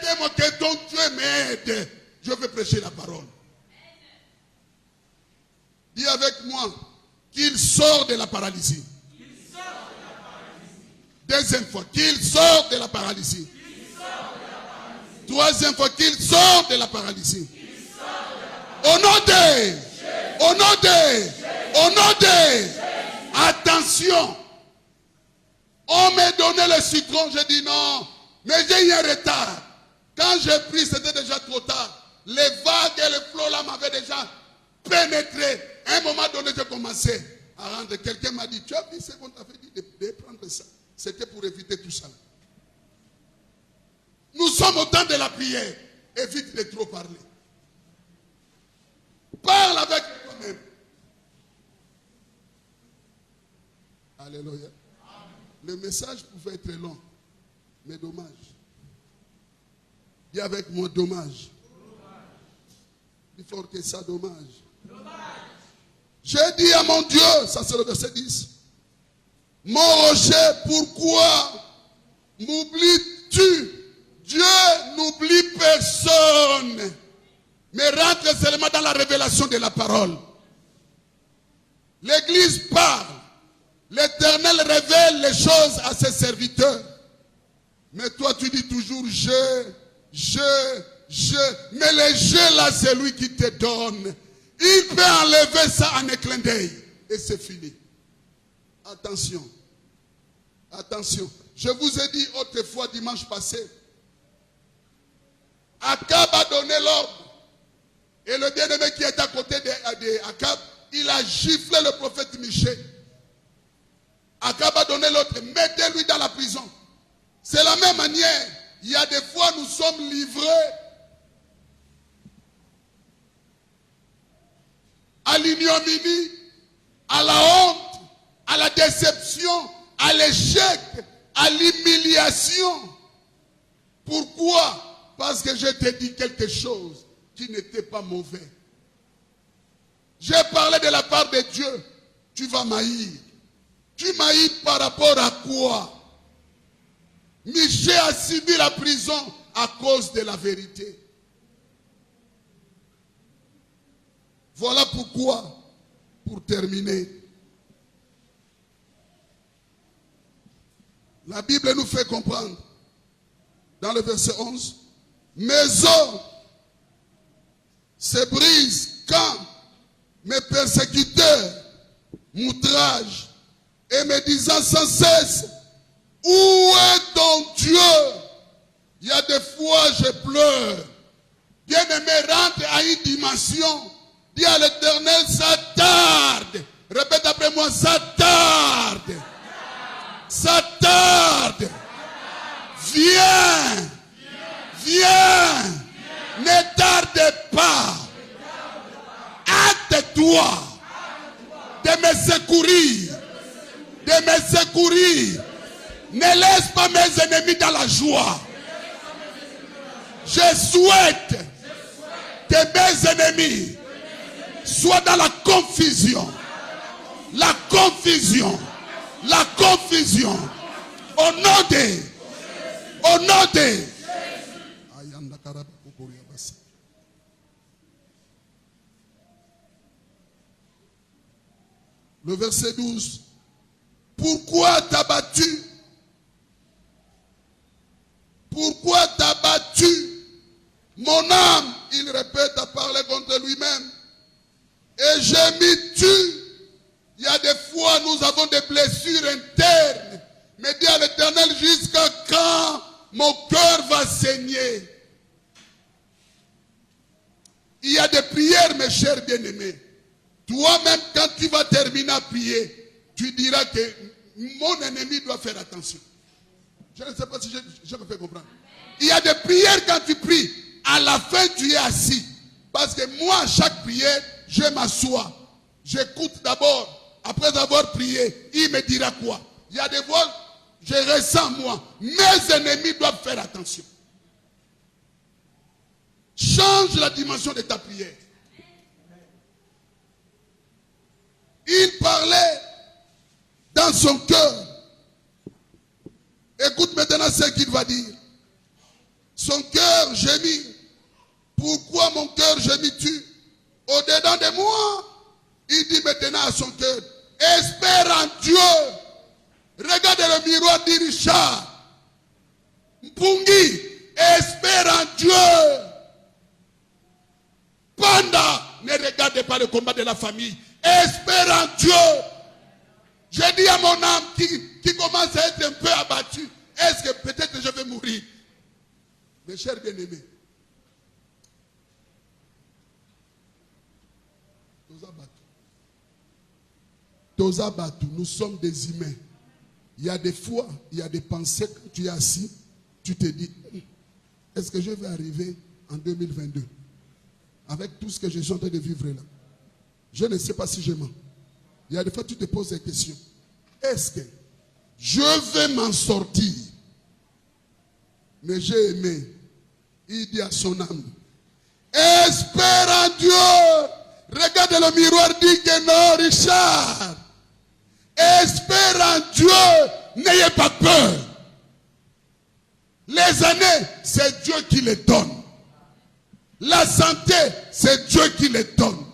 Aidez-moi que ton Dieu m'aide. Je vais prêcher la parole. Dis avec moi qu'il sort de la paralysie. Deuxième fois, qu'il sort de la paralysie. Troisième fois, qu'il sort de la paralysie. Au nom de, attention. On m'a donné le citron, j'ai dit non, mais j'ai eu un retard. Quand j'ai pris, c'était déjà trop tard. Les vagues et les flots là m'avaient déjà pénétré. À un moment donné, j'ai commencé à rendre. Quelqu'un m'a dit, tu as vu ce qu'on t'avait dit de prendre ça. C'était pour éviter tout ça. Nous sommes au temps de la prière. Évite de trop parler. Parle avec toi-même. Alléluia. Le message pouvait être long, mais dommage. Dis avec moi, dommage. Plus fort que ça, dommage. J'ai dit à mon Dieu, ça c'est le verset 10. Mon rocher, pourquoi m'oublies-tu? Dieu n'oublie personne. Mais rentre seulement dans la révélation de la parole. L'Église parle. L'Éternel révèle les choses à ses serviteurs. Mais toi tu dis toujours mais le je là c'est lui qui te donne. Il peut enlever ça en un clin d'œil. Et c'est fini. Attention. Attention. Je vous ai dit autrefois dimanche passé. Akab a donné l'ordre. Et le bien-aimé qui est à côté d'Akab, il a giflé le prophète Michée. Akab a donné l'ordre. Mettez-lui dans la prison. C'est la même manière. Il y a des fois nous sommes livrés à l'ignominie, à la honte, à la déception, à l'échec, à l'humiliation. Pourquoi? Parce que je t'ai dit quelque chose qui n'était pas mauvais. J'ai parlé de la part de Dieu. Tu vas m'haïr. Tu m'haïs par rapport à quoi? Michée a subi la prison à cause de la vérité. Voilà pourquoi, pour terminer, la Bible nous fait comprendre, dans le verset 11, mes os se brisent quand mes persécuteurs m'outragent et me disant sans cesse, où est ton Dieu? Il y a des fois je pleure. Bien-aimé, rentre à une dimension. Dis à l'Éternel, ça tarde. Répète après moi, ça tarde. Ça tarde. Viens. Viens. Ne tarde pas. Hâte-toi de me secourir. De me secourir. Ne laisse pas mes ennemis dans la joie. Je souhaite que mes ennemis soient dans la confusion. La confusion. La confusion. Au nom de. Au nom de. Le verset 12. Pourquoi t'as battu? Pourquoi t'as battu? Mon âme, il répète à parler contre lui-même. Et je m'y tue. Il y a des fois, nous avons des blessures internes. Mais dis à l'Éternel, jusqu'à quand mon cœur va saigner? Il y a des prières, mes chers bien-aimés. Toi-même, quand tu vas terminer à prier, tu diras que mon ennemi doit faire attention. Je ne sais pas si je me fais comprendre. Il y a des prières quand tu pries. À la fin, tu es assis. Parce que moi, à chaque prière, je m'assois. J'écoute d'abord. Après avoir prié, il me dira quoi? Il y a des fois, je ressens moi. Mes ennemis doivent faire attention. Change la dimension de ta prière. Il parlait dans son cœur. Écoute maintenant ce qu'il va dire. Son cœur gémit. Pourquoi mon cœur gémit-tu? Au-dedans de moi, il dit maintenant à son cœur, espère en Dieu. Regarde le miroir, dit Richard. Mpungi, espère en Dieu. Panda, ne regarde pas le combat de la famille. Espère en Dieu. J'ai dit à mon âme qui commence à être un peu abattue, est-ce que peut-être je vais mourir? Mes chers bien-aimés, nous sommes des humains. Il y a des fois, il y a des pensées, quand tu es assis, tu te dis, est-ce que je vais arriver en 2022 avec tout ce que je suis en train de vivre là? Je ne sais pas si je mens. Il y a des fois, tu te poses des questions. Est-ce que je vais m'en sortir? Mais j'ai aimé. Il dit à son âme, espère en Dieu. Regarde le miroir, dit que non, Richard. Espère en Dieu. N'ayez pas peur. Les années, c'est Dieu qui les donne. La santé, c'est Dieu qui les donne.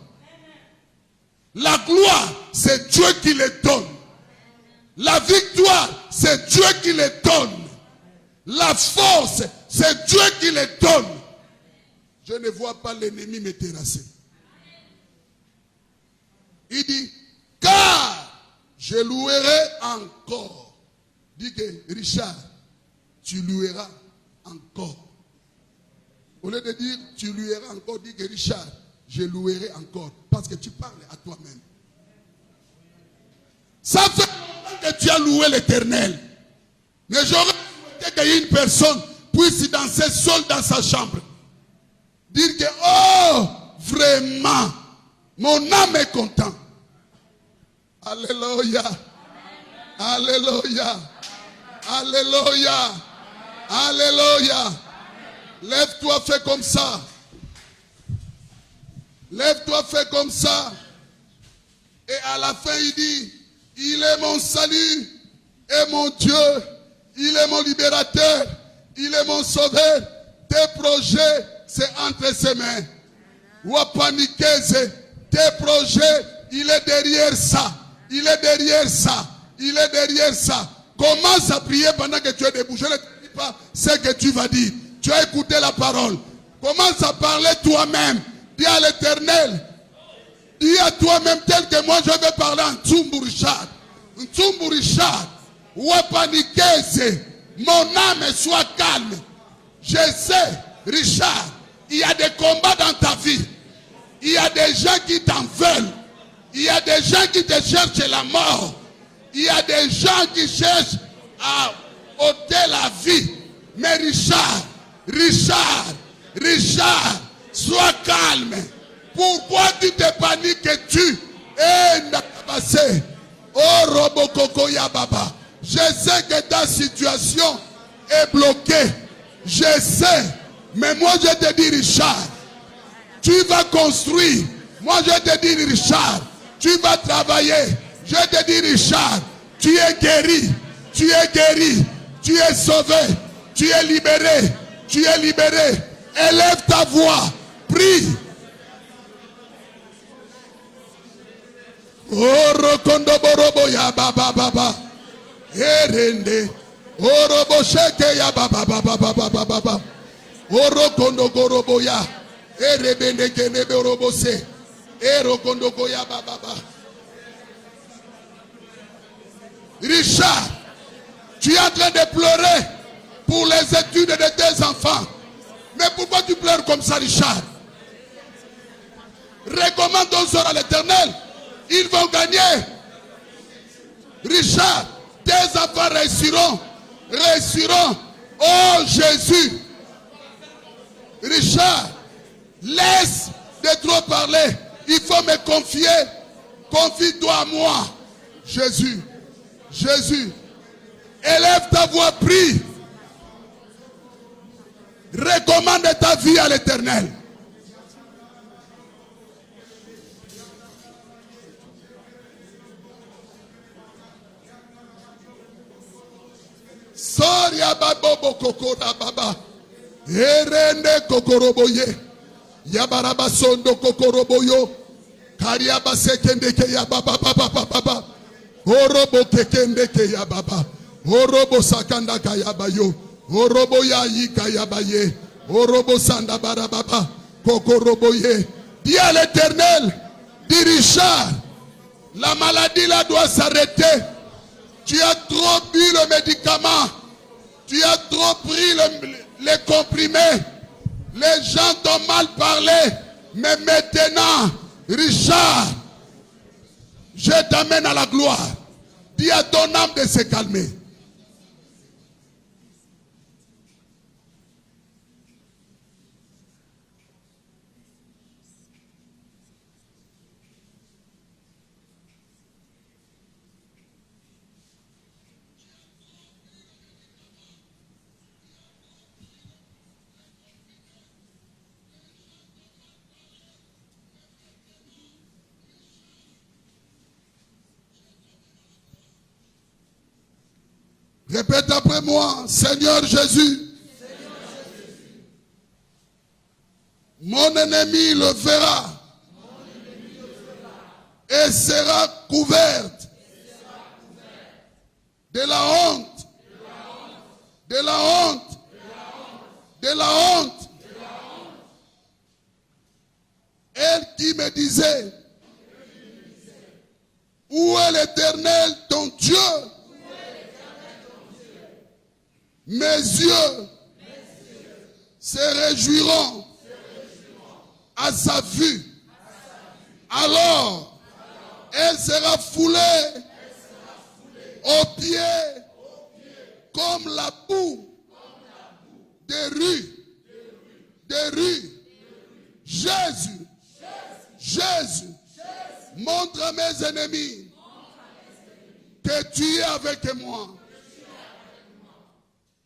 La gloire, c'est Dieu qui les donne. La victoire, c'est Dieu qui les donne. La force, c'est Dieu qui les donne. Je ne vois pas l'ennemi me terrasser. Il dit, car je louerai encore. Dis que Richard, tu loueras encore. Au lieu de dire, tu loueras encore, dis que Richard, je louerai encore. Parce que tu parles à toi-même. Ça fait longtemps que tu as loué l'Éternel. Mais j'aurais souhaité qu'une personne puisse danser seule dans sa chambre. Dire que, oh, vraiment, mon âme est contente. Alléluia. Alléluia. Alléluia. Alléluia. Lève-toi, fais comme ça. Lève-toi, fais comme ça. Et à la fin, il dit, il est mon salut et mon Dieu. Il est mon libérateur. Il est mon sauveur. Tes projets, c'est entre ses mains. Wapanikeze, tes projets, il est derrière ça. Il est derrière ça. Il est derrière ça. Commence à prier pendant que tu es debout. Je ne te dis pas ce que tu vas dire. Tu as écouté la parole. Commence à parler toi-même. Dis à l'Éternel. Dis à toi-même tel que moi je vais parler en Tsumburichat. En Tsumburichat. Wapanikeze. Mon âme soit calme. Je sais, Richard, il y a des combats dans ta vie. Il y a des gens qui t'en veulent. Il y a des gens qui te cherchent la mort. Il y a des gens qui cherchent à ôter la vie. Mais Richard, sois calme. Pourquoi tu te paniques tu? Oh Robokoko Yababa. Je sais que ta situation est bloquée. Je sais. Mais moi je te dis Richard, tu vas construire. Moi je te dis Richard, tu vas travailler. Je te dis Richard, tu es guéri. Tu es guéri. Tu es sauvé. Tu es libéré. Tu es libéré. Élève ta voix. Prie. Oh Rokondo Borobo ya baba baba. Erende. Oh Robo Sheke ya baba baba baba baba. Oh Rokondo Gorobo ya. Erebende Kenebe Robo se. Erokondo Goya baba baba. Richard, tu es en train de pleurer pour les études de tes enfants. Mais pourquoi tu pleures comme ça, Richard? Recommande ton sort à l'Éternel. Ils vont gagner. Richard, tes enfants réussiront. Réussiront. Oh Jésus. Richard, laisse de trop parler. Il faut me confier. Confie-toi à moi. Jésus. Jésus. Élève ta voix, prie. Recommande ta vie à l'Éternel. Soria babobo kokora baba. Erende kokoroboye. Yabaraba sondo kokoroboyo. Kariaba sekende ke ya baba baba baba. Orobo kekende ke ya baba. Orobo sakanda kayabayo. Orobo ya yika yabaye. Orobo sanda barababa. Kokoroboye. Dis à l'Éternel, dis Richard, la maladie là doit s'arrêter. Tu as trop bu le médicament. Tu as trop pris les comprimés. Les gens t'ont mal parlé. Mais maintenant, Richard, je t'amène à la gloire. Dis à ton âme de se calmer. Répète après moi, Seigneur Jésus. Mon ennemi le verra et sera couverte de la honte, de la honte, de la honte. Elle qui me disait, où est l'Éternel ton Dieu? Mes yeux se réjouiront à sa vue. Alors, elle sera foulée aux pieds comme la boue des rues. Jésus, Jésus, montre à mes ennemis que tu es avec moi.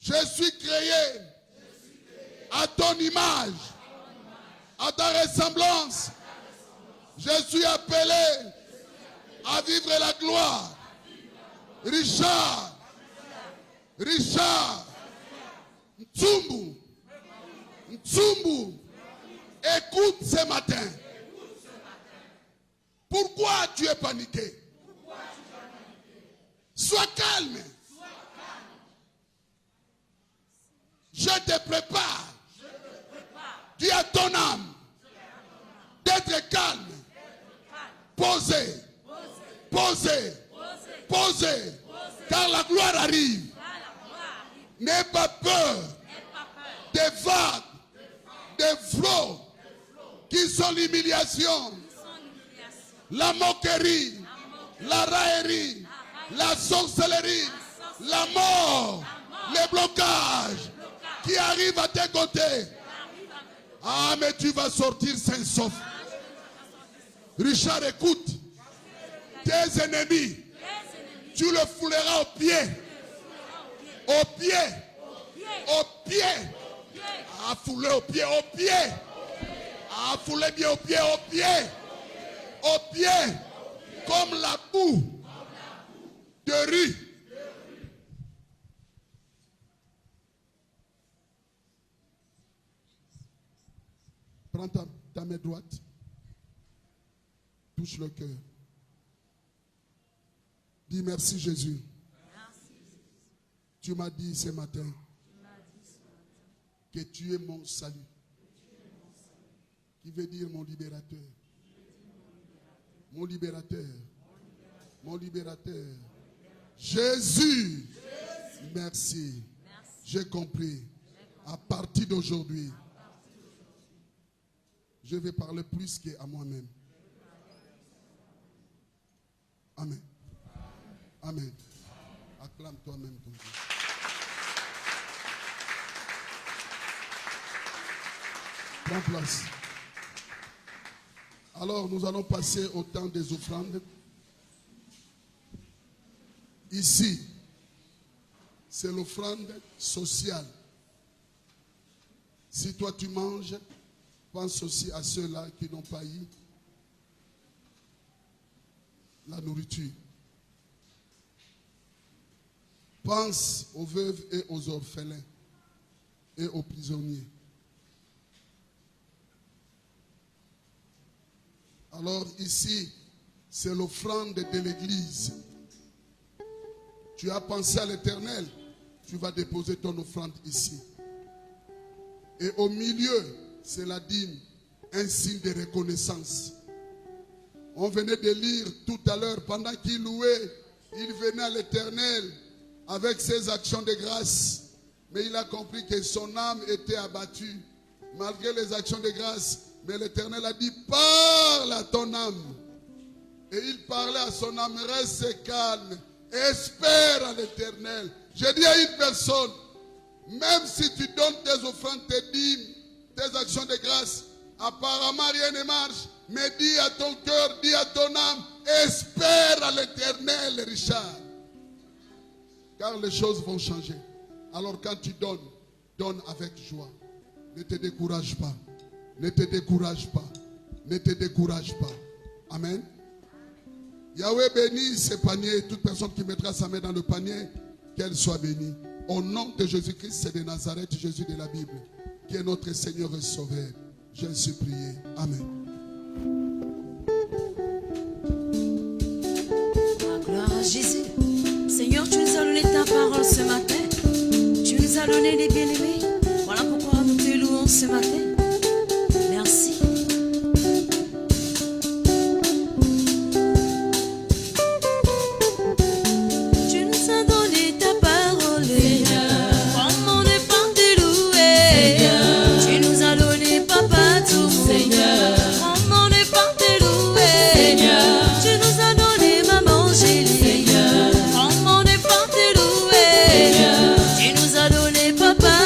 Je suis créé à ton image, à ta ressemblance. Je suis appelé à vivre la gloire. Richard, Ntsumbu, écoute ce matin. Pourquoi tu es paniqué? Sois calme. Je te prépare. Dis à ton âme d'être calme. Posez. Car la gloire arrive. N'aie pas peur des vagues, des flots qui sont l'humiliation. la moquerie, la raillerie, la sorcellerie, la mort, les blocages qui arrivent à tes côtés. Ah, mais tu vas sortir sain et sauf. Richard, écoute. Tes ennemis, tu le fouleras au pied. Au pied. Au pied. Ah, fouler au pied, au pied. Ah, fouler bien au pied, au pied. Au pied. Comme la boue de riz. Prends ta main droite. Touche le cœur. Dis merci Jésus. Tu m'as dit ce matin que tu es mon salut. Qui veut dire mon libérateur. Mon libérateur. Mon libérateur. Jésus. Merci. J'ai compris. À partir d'aujourd'hui, je vais parler plus qu'à moi-même. Amen. Amen. Acclame toi-même ton Dieu. Prends place. Alors, nous allons passer au temps des offrandes. Ici, c'est l'offrande sociale. Si toi tu manges, pense aussi à ceux-là qui n'ont pas eu la nourriture. Pense aux veuves et aux orphelins et aux prisonniers. Alors ici, c'est l'offrande de l'église. Tu as pensé à l'Éternel, tu vas déposer ton offrande ici. Et au milieu, c'est la dîme, un signe de reconnaissance. On venait de lire tout à l'heure, pendant qu'il louait, il venait à l'Éternel avec ses actions de grâce. Mais il a compris que son âme était abattue, malgré les actions de grâce. Mais l'Éternel a dit, parle à ton âme. Et il parlait à son âme, reste calme, espère à l'Éternel. Je dis à une personne, même si tu donnes tes offrandes, tes dîmes, tes actions de grâce, apparemment rien ne marche, mais dis à ton cœur, dis à ton âme, espère à l'Éternel, Richard. Car les choses vont changer. Alors quand tu donnes, donne avec joie. Ne te décourage pas. Ne te décourage pas. Ne te décourage pas. Amen. Yahweh bénit ce panier. Toute personne qui mettra sa main dans le panier, qu'elle soit bénie. Au nom de Jésus-Christ, c'est de Nazareth, Jésus de la Bible, qui est notre Seigneur et Sauveur. Je suis prié. Amen. Gloire à Jésus. Seigneur, tu nous as donné ta parole ce matin. Tu nous as donné les bien-aimés. Voilà pourquoi nous te louons ce matin. Merci. Tu nous as donné ta parole. Comment ne pas te louer? Tu nous as donné papa tout. Comment ne pas te louer? Tu nous as donné maman Gélie. Comment ne pas te louer? Tu nous as donné papa.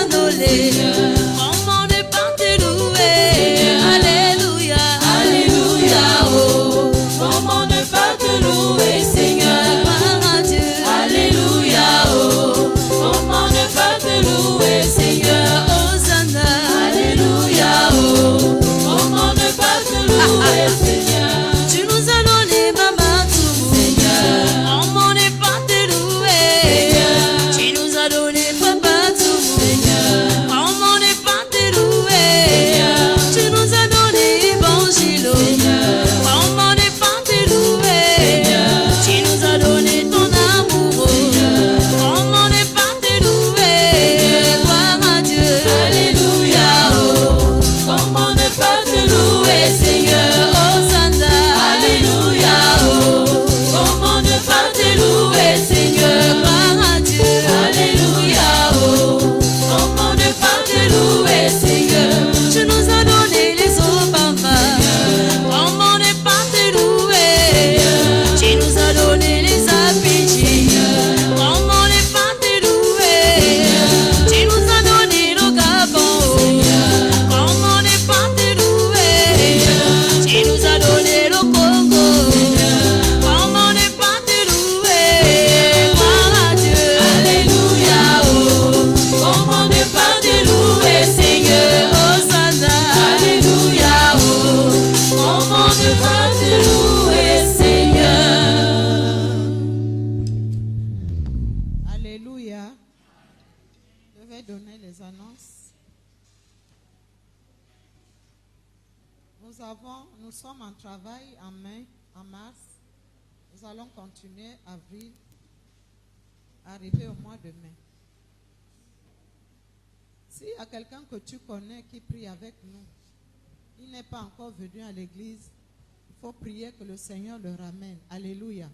Alléluia. Je vais donner les annonces. Nous sommes en travail en mai, en mars. Nous allons continuer avril, arriver au mois de mai. S'il y a quelqu'un que tu connais qui prie avec nous, il n'est pas encore venu à l'église, il faut prier que le Seigneur le ramène. Alléluia.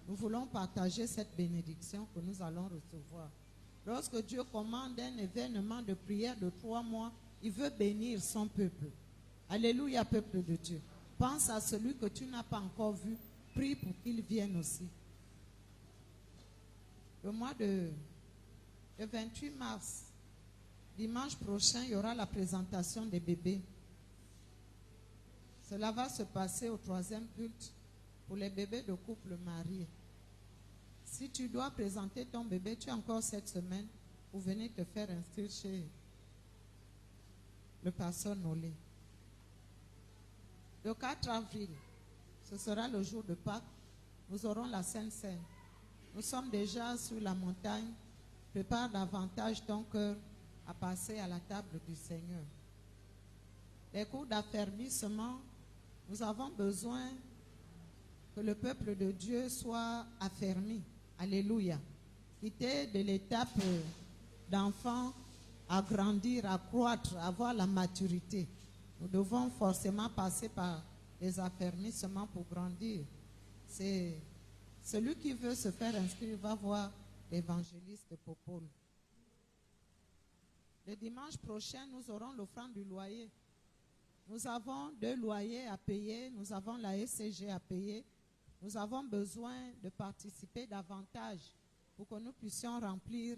Nous voulons partager cette bénédiction que nous allons recevoir. Lorsque Dieu commande un événement de prière de 3 mois, il veut bénir son peuple. Alléluia, peuple de Dieu. Pense à celui que tu n'as pas encore vu. Prie pour qu'il vienne aussi. Le mois de 28 mars, dimanche prochain, il y aura la présentation des bébés. Cela va se passer au 3e culte pour les bébés de couple mariés. Si tu dois présenter ton bébé, tu as encore cette semaine pour venir te faire inscrire chez le pasteur Nolé. Le 4 avril, ce sera le jour de Pâques. Nous aurons la Sainte Seine. Nous sommes déjà sur la montagne. Prépare davantage ton cœur à passer à la table du Seigneur. Les cours d'affermissement, nous avons besoin que le peuple de Dieu soit affermi. Alléluia. Quitter de l'étape d'enfant à grandir, à croître, à avoir la maturité. Nous devons forcément passer par les affermissements pour grandir. C'est celui qui veut se faire inscrire va voir l'évangéliste Popol. Le dimanche prochain, nous aurons l'offrande du loyer. Nous avons 2 loyers à payer, nous avons la SCG à payer. Nous avons besoin de participer davantage pour que nous puissions remplir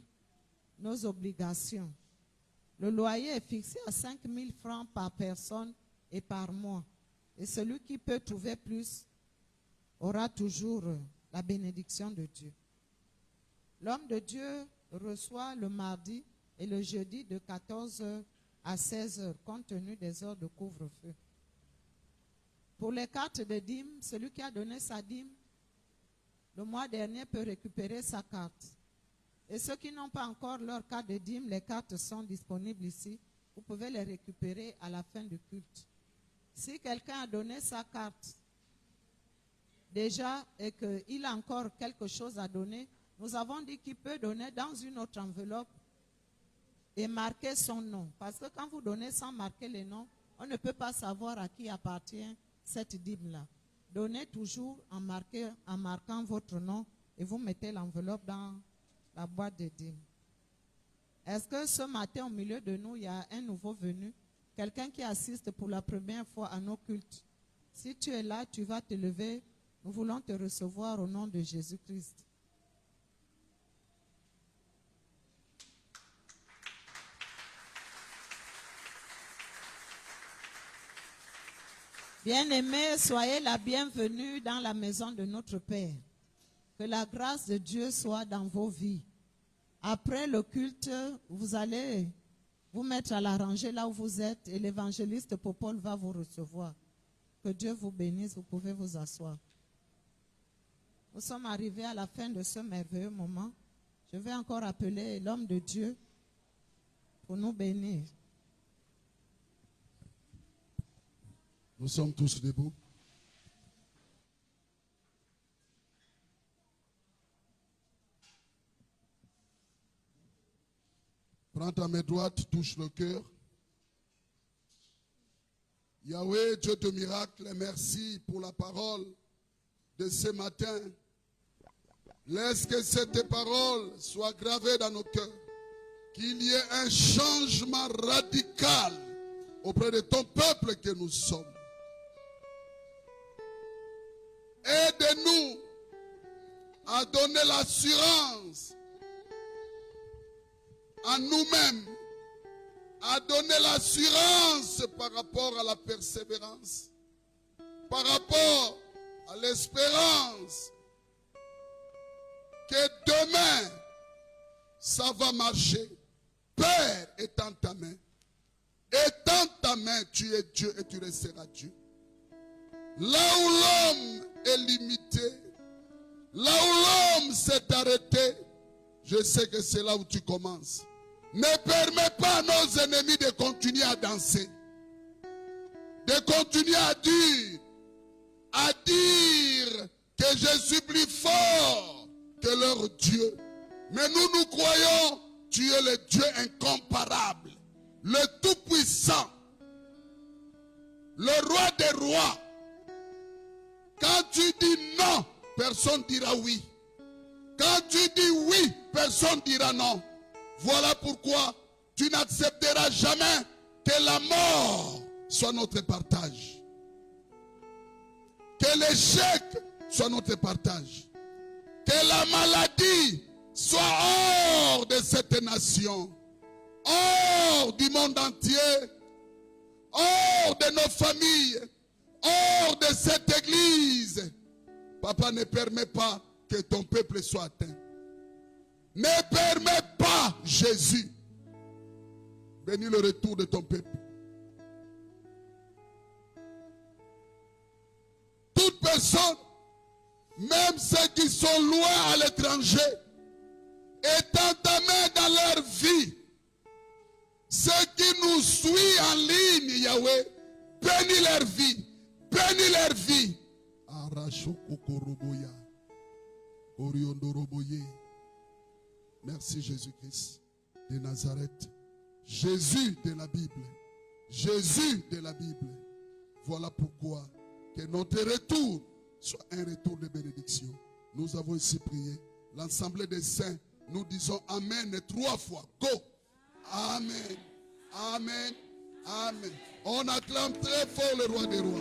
nos obligations. Le loyer est fixé à 5 000 francs par personne et par mois. Et celui qui peut trouver plus aura toujours la bénédiction de Dieu. L'homme de Dieu reçoit le mardi et le jeudi de 14h à 16h, compte tenu des heures de couvre-feu. Pour les cartes de dîmes, celui qui a donné sa dîme le mois dernier peut récupérer sa carte. Et ceux qui n'ont pas encore leur carte de dîme, les cartes sont disponibles ici. Vous pouvez les récupérer à la fin du culte. Si quelqu'un a donné sa carte déjà et qu'il a encore quelque chose à donner, nous avons dit qu'il peut donner dans une autre enveloppe et marquer son nom. Parce que quand vous donnez sans marquer les noms, on ne peut pas savoir à qui appartient cette dîme-là. Donnez toujours en marquant votre nom et vous mettez l'enveloppe dans la boîte de dîmes. Est-ce que ce matin, au milieu de nous, il y a un nouveau venu? Quelqu'un qui assiste pour la première fois à nos cultes. Si tu es là, tu vas te lever. Nous voulons te recevoir au nom de Jésus-Christ. Bien-aimés, soyez la bienvenue dans la maison de notre Père. Que la grâce de Dieu soit dans vos vies. Après le culte, vous allez vous mettre à la rangée là où vous êtes et l'évangéliste Popol va vous recevoir. Que Dieu vous bénisse, vous pouvez vous asseoir. Nous sommes arrivés à la fin de ce merveilleux moment. Je vais encore appeler l'homme de Dieu pour nous bénir. Nous sommes tous debout. Prends ta main droite, touche le cœur. Yahweh, Dieu de miracles, merci pour la parole de ce matin. Laisse que cette parole soit gravée dans nos cœurs. Qu'il y ait un changement radical auprès de ton peuple que nous sommes. Aide-nous à donner l'assurance à nous-mêmes, à donner l'assurance par rapport à la persévérance, par rapport à l'espérance que demain, ça va marcher. Père, étends ta main. Étends ta main, tu es Dieu et tu resteras Dieu. Là où l'homme est limité, là où l'homme s'est arrêté, Je sais que c'est là où tu commences. Ne permets pas à nos ennemis de continuer à danser. De continuer à dire que je suis plus fort que leur Dieu. Mais nous croyons, tu es le Dieu incomparable, le Tout-Puissant, le Roi des rois. Quand tu dis non, personne dira oui. Quand tu dis oui, personne dira non. Voilà pourquoi tu n'accepteras jamais que la mort soit notre partage. Que l'échec soit notre partage. Que la maladie soit hors de cette nation, hors du monde entier, hors de nos familles, hors de cette église. Papa, ne permet pas que ton peuple soit atteint. Ne permets pas, Jésus, bénis le retour de ton peuple. Toute personne, même ceux qui sont loin à l'étranger, est entamé dans leur vie. Ceux qui nous suivent en ligne, Yahweh, bénis leur vie. Bénis leur vie. Merci Jésus-Christ de Nazareth. Jésus de la Bible. Jésus de la Bible. Voilà pourquoi que notre retour soit un retour de bénédiction. Nous avons ici prié. L'ensemble des saints, nous disons Amen 3 fois. Go. Amen. Amen. Amen. On acclame très fort le roi des rois.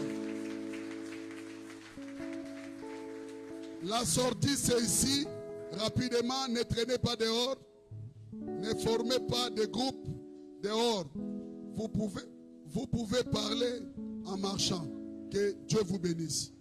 La sortie c'est ici. Rapidement, ne traînez pas dehors. Ne formez pas de groupe dehors. Vous pouvez parler en marchant. Que Dieu vous bénisse.